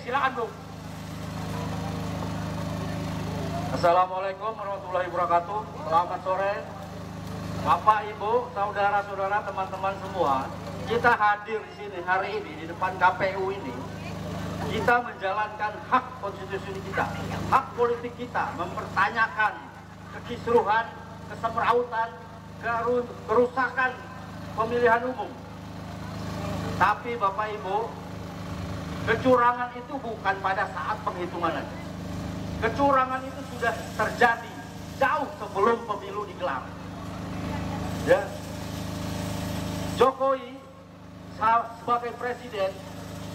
silakan Bung. Assalamualaikum warahmatullahi wabarakatuh. Selamat sore, Bapak, Ibu, saudara-saudara, teman-teman semua. Kita hadir di sini hari ini di depan KPU ini. Kita menjalankan hak konstitusi kita, hak politik kita, mempertanyakan kekisruhan, kesemrautan, kerusakan pemilihan umum. Tapi Bapak Ibu, kecurangan itu bukan pada saat penghitungan aja. Kecurangan itu sudah terjadi jauh sebelum pemilu digelar. Ya. Jokowi sebagai presiden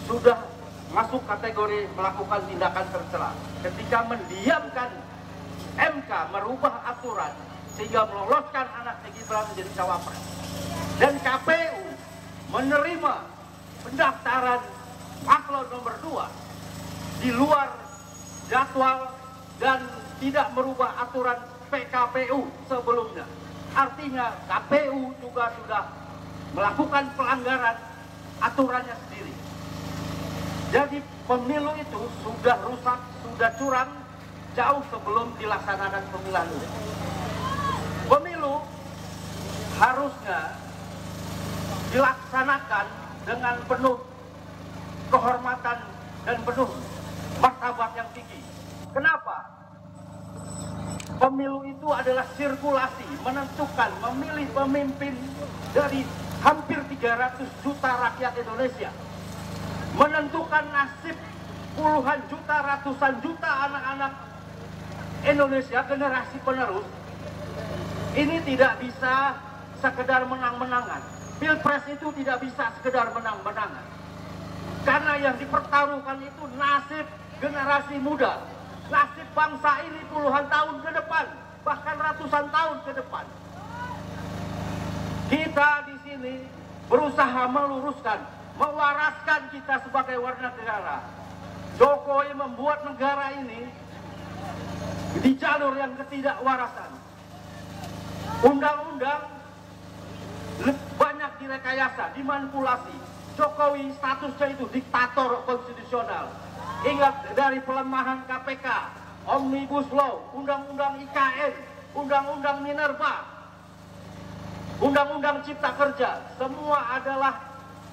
sudah masuk kategori melakukan tindakan tercela ketika mendiamkan MK merubah aturan sehingga meloloskan anaknya Gibran menjadi cawapres. Dan KPU menerima pendaftaran paslon nomor 2 di luar jadwal dan tidak merubah aturan PKPU sebelumnya. Artinya KPU juga sudah melakukan pelanggaran aturannya sendiri. Jadi pemilu itu sudah rusak, sudah curang jauh sebelum dilaksanakan pemilihan umum. Pemilu harusnya dilaksanakan dengan penuh kehormatan dan penuh martabat yang tinggi. Kenapa? Pemilu itu adalah sirkulasi, menentukan, memilih pemimpin dari hampir 300 juta rakyat Indonesia. Menentukan nasib puluhan juta, ratusan juta anak-anak Indonesia, generasi penerus. Ini tidak bisa sekedar menang-menangan. Pilpres itu tidak bisa sekedar menang-menangan. Karena yang dipertaruhkan itu nasib generasi muda, nasib bangsa ini puluhan tahun ke depan, bahkan ratusan tahun ke depan. Kita di sini berusaha meluruskan, mewaraskan kita sebagai warga negara. Jokowi membuat negara ini di jalur yang ketidakwarasan. Undang-undang banyak direkayasa, dimanipulasi. Jokowi statusnya itu diktator konstitusional. Ingat dari pelemahan KPK, Omnibus Law, Undang-Undang IKN, Undang-Undang Minerba, Undang-Undang Cipta Kerja, semua adalah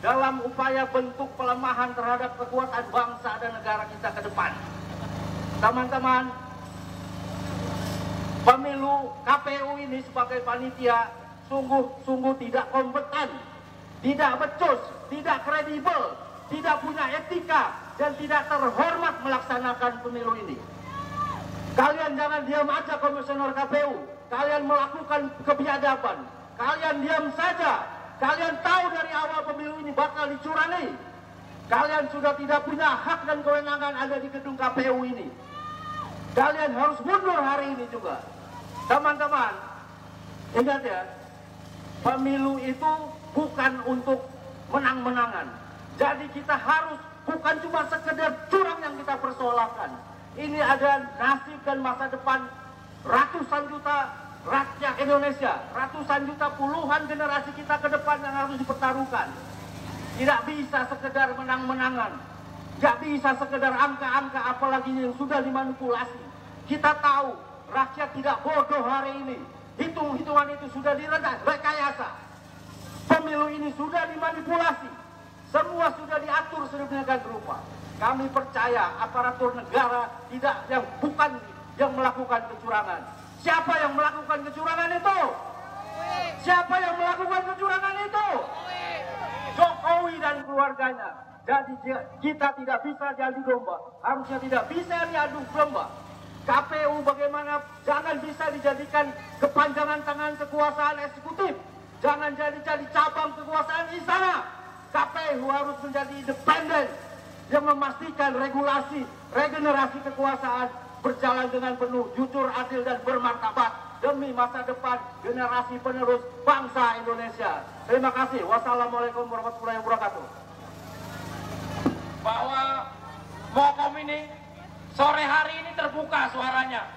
dalam upaya bentuk pelemahan terhadap kekuatan bangsa dan negara kita ke depan. Teman-teman, pemilu KPU ini sebagai panitia sungguh-sungguh tidak kompeten, tidak becus, tidak kredibel, tidak punya etika, dan tidak terhormat melaksanakan pemilu ini. Kalian jangan diam aja, komisioner KPU. Kalian melakukan kebiadaban. Kalian diam saja. Kalian tahu dari awal pemilu ini bakal dicurangi. Kalian sudah tidak punya hak dan kewenangan ada di gedung KPU ini. Kalian harus mundur hari ini juga. Teman-teman, ingat ya, pemilu itu bukan untuk menang-menangan. Jadi kita harus bukan cuma sekedar curang yang kita persoalkan. Ini ada nasib dan masa depan ratusan juta rakyat Indonesia, ratusan juta puluhan generasi kita ke depan yang harus dipertaruhkan. Tidak bisa sekedar menang-menangan. Tidak bisa sekedar angka-angka apalagi yang sudah dimanipulasi. Kita tahu rakyat tidak bodoh hari ini. Hitung-hitungan itu sudah direkayasa. Pemilu ini sudah dimanipulasi. Semua sudah diatur sedemikian rupa. Kami percaya aparatur negara bukan yang melakukan kecurangan. Siapa yang melakukan kecurangan itu? Siapa yang melakukan kecurangan itu? Jokowi dan keluarganya. Jadi kita tidak bisa jadi domba. Harusnya tidak bisa diadu domba. KPU bagaimana jangan bisa dijadikan kepanjangan tangan kekuasaan eksekutif. Jangan jadi cabang kekuasaan istana. KPU harus menjadi independen yang memastikan regulasi, regenerasi kekuasaan berjalan dengan penuh jujur, adil, dan bermartabat demi masa depan generasi penerus bangsa Indonesia. Terima kasih. Wassalamualaikum warahmatullahi wabarakatuh. Bahwa Mokom ini sore hari ini terbuka suaranya,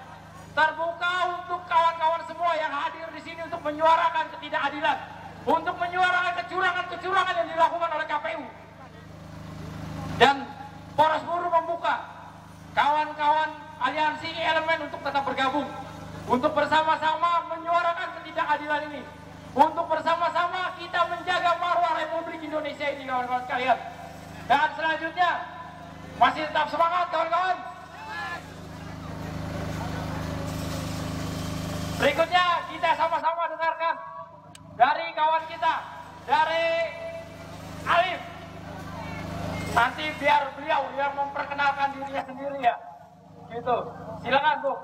terbuka untuk kawan-kawan semua yang hadir di sini untuk menyuarakan ketidakadilan, untuk menyuarakan kecurangan-kecurangan yang dilakukan oleh KPU. Dan Polres Buru membuka kawan-kawan aliansi elemen untuk tetap bergabung, untuk bersama-sama menyuarakan ketidakadilan ini, untuk bersama-sama kita menjaga marwah Republik Indonesia ini, kawan-kawan sekalian. Dan selanjutnya masih tetap semangat, kawan-kawan. Berikutnya kita sama-sama dengarkan dari kawan kita, dari Alif. Nanti biar beliau yang memperkenalkan dirinya sendiri ya. Gitu. Silakan, Bu.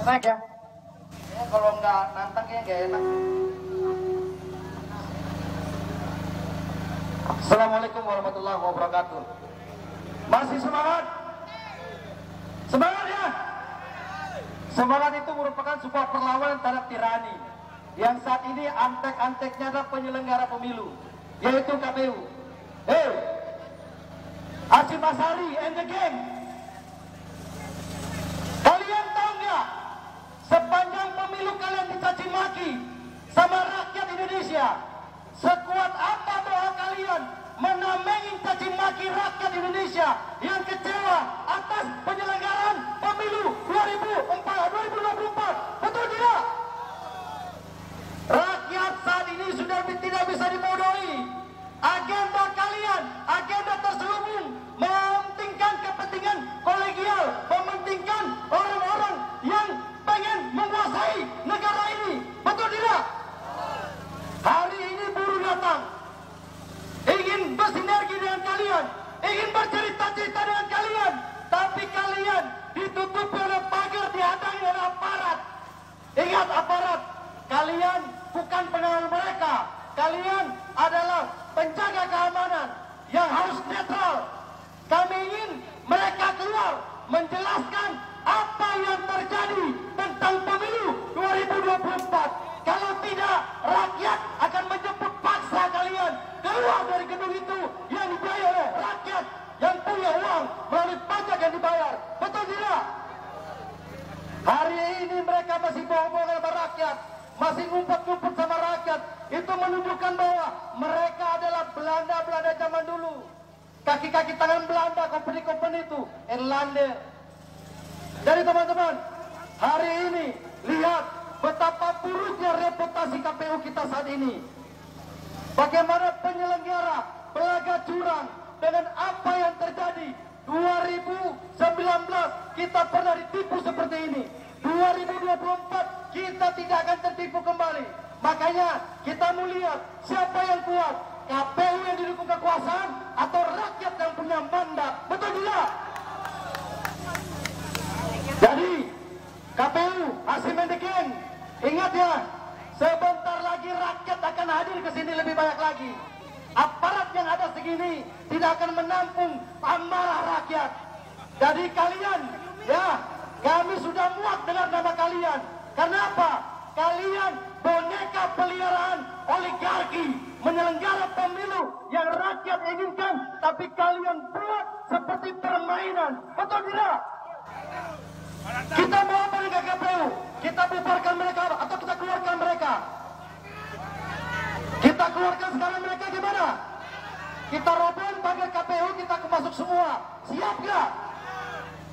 Naik ya. Kalau nggak nantangnya nggak enak. Assalamualaikum warahmatullahi wabarakatuh. Masih semangat? Semangat ya? Semangat itu merupakan sebuah perlawanan terhadap tirani yang saat ini antek-anteknya adalah penyelenggara pemilu, yaitu KPU. Hey, Hasyim Asyari and the gang. Kalian tahu nggak? Sepanjang pemilu kalian dicaci maki sama rakyat Indonesia. Sekuat apa doa kalian menamengin caci maki rakyat Indonesia yang kecewa atas penyelenggaraan pemilu 2024. Betul tidak? Rakyat saat ini sudah tidak bisa dibodohi. Agenda kalian, agenda terselubung, mementingkan kepentingan kolegial, mementingkan orang-orang yang pengen menguasai negara ini. Betul tidak? Hari ini buruh datang, ingin bersinergi dengan kalian, ingin bercerita-cerita dengan kalian, tapi kalian ditutupi oleh pagar, dihadangi oleh aparat. Ingat aparat, kalian bukan pengawal mereka, kalian adalah penjaga keamanan yang harus netral. Kami ingin mereka keluar menjelaskan apa yang terjadi tentang pemilu 2024. Kalau tidak, rakyat akan menjemput paksa kalian keluar dari gedung itu yang dibayar oleh rakyat yang punya uang melalui pajak yang dibayar. Betul tidak? Hari ini mereka masih bohong-bohong sama rakyat, masih ngumpet-ngumpet sama rakyat. Itu menunjukkan bahwa mereka adalah Belanda zaman dulu. Kaki-kaki tangan Belanda, company-company itu, Erlander. Jadi teman-teman, hari ini lihat betapa buruknya reputasi KPU kita saat ini. Bagaimana penyelenggara belaga curang dengan apa yang terjadi. 2019 kita pernah ditipu seperti ini. 2024 kita tidak akan tertipu kembali. Makanya kita mau lihat siapa yang kuat, KPU yang didukung kekuasaan atau rakyat yang punya mandat. Betul tidak? Jadi KPU, Hasyim and the gang, ingat ya, sebentar lagi rakyat akan hadir ke sini lebih banyak lagi. Aparat yang ada segini tidak akan menampung amarah rakyat. Jadi kalian, ya, kami sudah muak dengar nama kalian. Karena apa? Kalian boneka peliharaan oligarki, menyelenggara pemilu yang rakyat inginkan, tapi kalian buat seperti permainan. Betul tidak? Kita mau apa dengan KPU? Kita bubarkan mereka atau kita keluarkan mereka? Kita keluarkan sekarang mereka gimana? Kita robohin pagar KPU, kita masuk semua. Siap gak?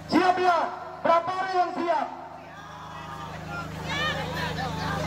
Siap ya? Berapa orang yang siap?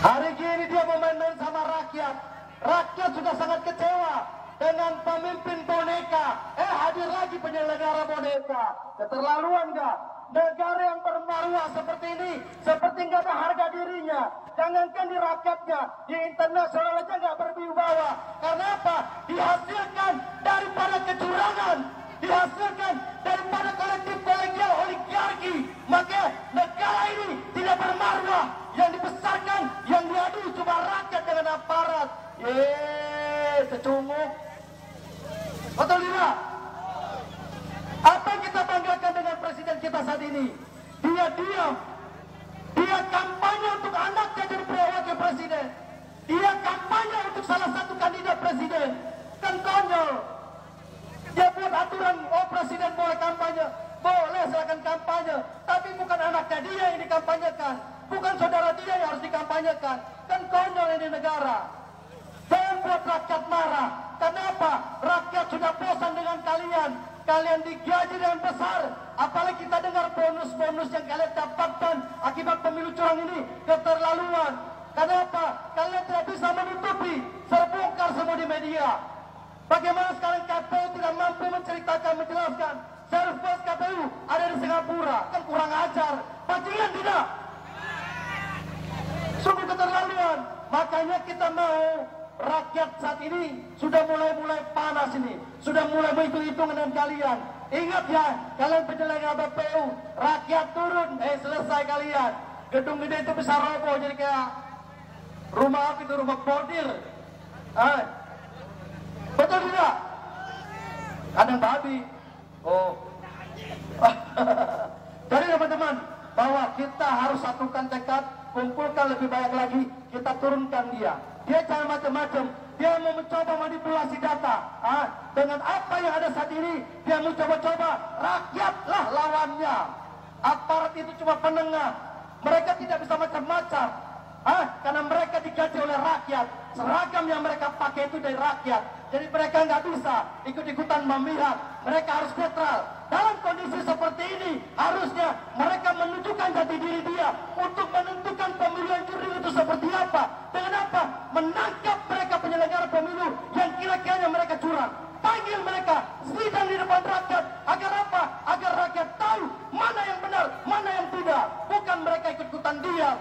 Hari ini dia mau main-main sama rakyat. Rakyat sudah sangat kecewa dengan pemimpin boneka. Hadir lagi penyelenggara boneka. Keterlaluan gak? Negara yang bermarwah seperti ini, seperti nggak ada harga dirinya. Jangankan di rakyatnya, di internasional aja nggak berwibawa. Karena apa? Dihasilkan daripada kecurangan, dihasilkan daripada kolektif kolegial oligarki. Maka negara ini tidak bermarwah. Yang dibesarkan, yang diadu cuma rakyat dengan aparat. Secunguk. Betul tidak? Apa yang kita banggakan dengan presiden kita saat ini? Dia diam. Dia kampanye untuk anaknya jadi wakil presiden. Dia kampanye untuk salah satu kandidat presiden. Kan konyol. Dia buat aturan, oh presiden boleh kampanye. Boleh, silakan kampanye. Tapi bukan anaknya dia yang dikampanyekan. Bukan saudara dia yang harus dikampanyekan. Kan konyol ini negara. Jangan buat rakyat marah. Kenapa? Rakyat sudah bosan dengan kalian. Kalian digaji dengan besar. Apalagi kita dengar bonus-bonus yang kalian dapatkan akibat pemilu curang ini keterlaluan. Kenapa? Kalian tidak bisa menutupi, terbongkar semua di media. Bagaimana sekarang KPU tidak mampu menceritakan, menjelaskan server KPU ada di Singapura? Kan kurang ajar. Bajingan tidak? Sungguh keterlaluan. Makanya kita mau rakyat saat ini sudah mulai panas ini. Sudah mulai menghitung-hitung dengan kalian. Ingat ya, kalian penyelenggara BPU, rakyat turun, selesai kalian. Gedung gede itu bisa roboh jadi kayak rumah apa itu, rumah bordir. Betul tidak? Kandang babi. Oh. Jadi teman-teman, bahwa kita harus satukan tekad, kumpulkan lebih banyak lagi, kita turunkan dia. Dia jangan macam-macam. Dia mau mencoba manipulasi data. Dengan apa yang ada saat ini, dia mau coba-coba. Rakyatlah lawannya. Aparat itu cuma penengah. Mereka tidak bisa macam-macam. Karena mereka digaji oleh rakyat. Seragam yang mereka pakai itu dari rakyat. Jadi mereka nggak bisa ikut-ikutan memihak. Mereka harus netral. Dalam kondisi seperti ini, harusnya mereka menunjukkan jati diri dia untuk menentukan pemilu yang jurdil itu seperti apa. Dengan apa? Menangkap mereka penyelenggara pemilu yang kira-kiranya mereka curang. Panggil mereka, sidang di depan rakyat. Agar apa? Agar rakyat tahu mana yang benar, mana yang tidak. Bukan mereka ikut-ikutan diam.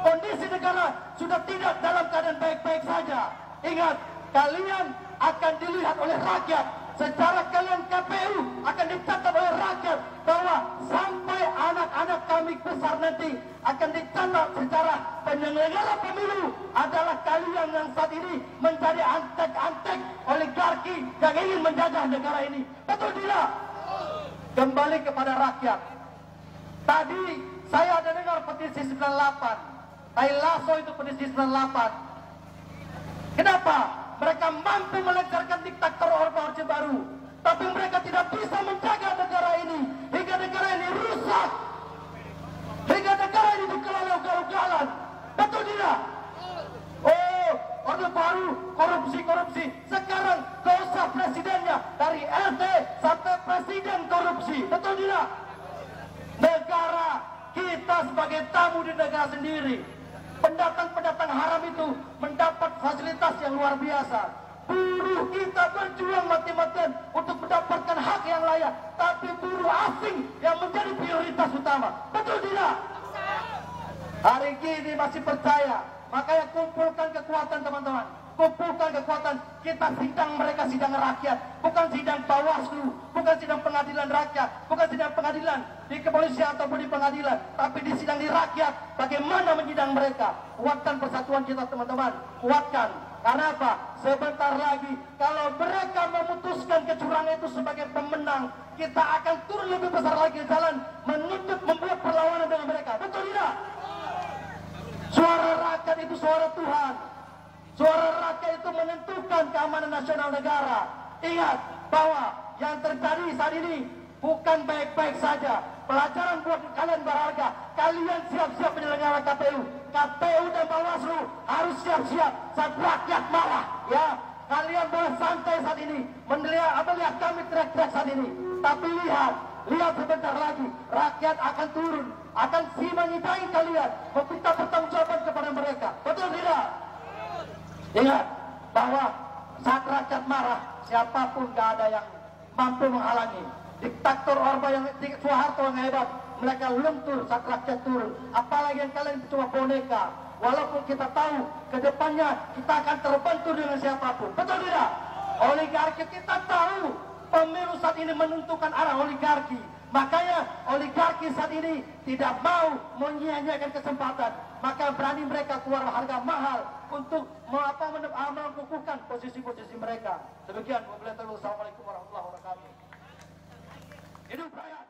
Kondisi negara sudah tidak dalam keadaan baik-baik saja. Ingat, kalian akan dilihat oleh rakyat. Secara kalian KPU akan dicatat oleh rakyat bahwa sampai anak-anak kami besar nanti akan dicatat secara penyelenggara pemilu adalah kalian yang saat ini menjadi antek-antek oligarki yang ingin menjajah negara ini. Betul tidak? Kembali kepada rakyat. Tadi saya ada dengar petisi 98. Tai Lasso itu petisi 98. Kenapa? Mereka mampu melancarkan diktator Orde Baru, tapi mereka tidak bisa menjaga negara ini hingga negara ini rusak, hingga negara ini dikelola ugal-ugalan. Betul tidak? Oh, Orde Baru korupsi. Sekarang dosa presidennya dari RT sampai presiden korupsi. Betul tidak? Negara kita sebagai tamu di negara sendiri. Pendatang haram itu mendapat fasilitas yang luar biasa. Buruh kita berjuang mati-matian untuk mendapatkan hak yang layak, tapi buruh asing yang menjadi prioritas utama. Betul tidak? Hari ini masih percaya. Makanya kumpulkan kekuatan teman-teman. Kumpulkan kekuatan. Kita sidang mereka, sidang rakyat. Bukan sidang Bawaslu, bukan sidang pengadilan rakyat, bukan sidang pengadilan di kepolisian ataupun di pengadilan, tapi di sidang di rakyat. Bagaimana menyidang mereka? Kuatkan persatuan kita teman-teman. Kuatkan. Karena apa? Sebentar lagi kalau mereka memutuskan kecurangan itu sebagai pemenang, kita akan turun lebih besar lagi jalan menuntut, membuat perlawanan dengan mereka. Betul tidak? Suara rakyat itu suara Tuhan. Suara rakyat itu menentukan keamanan nasional negara. Ingat bahwa yang terjadi saat ini bukan baik-baik saja. Pelajaran buat kalian berharga. Kalian siap-siap penyelenggara KPU. KPU dan Bawaslu harus siap-siap saat rakyat marah. Ya, kalian boleh santai saat ini melihat kami teriak-teriak saat ini. Tapi lihat sebentar lagi rakyat akan turun, akan menyidai kalian, meminta pertanggungjawaban kepada mereka. Betul tidak? Ingat bahwa saat rakyat marah, siapapun gak ada yang mampu menghalangi. Diktator Orde yang Soeharto yang hebat, mereka luntur saat rakyat turun. Apalagi yang kalian cuma boneka. Walaupun kita tahu ke depannya kita akan terbentur dengan siapapun. Betul tidak? Oligarki kita tahu pemilu saat ini menentukan arah oligarki. Makanya oligarki saat ini tidak mau menyia-nyiakan kesempatan. Maka berani mereka keluar harga mahal untuk mengukuhkan posisi-posisi mereka. Demikian. Wassalamualaikum warahmatullahi wabarakatuh. Hidup rakyat.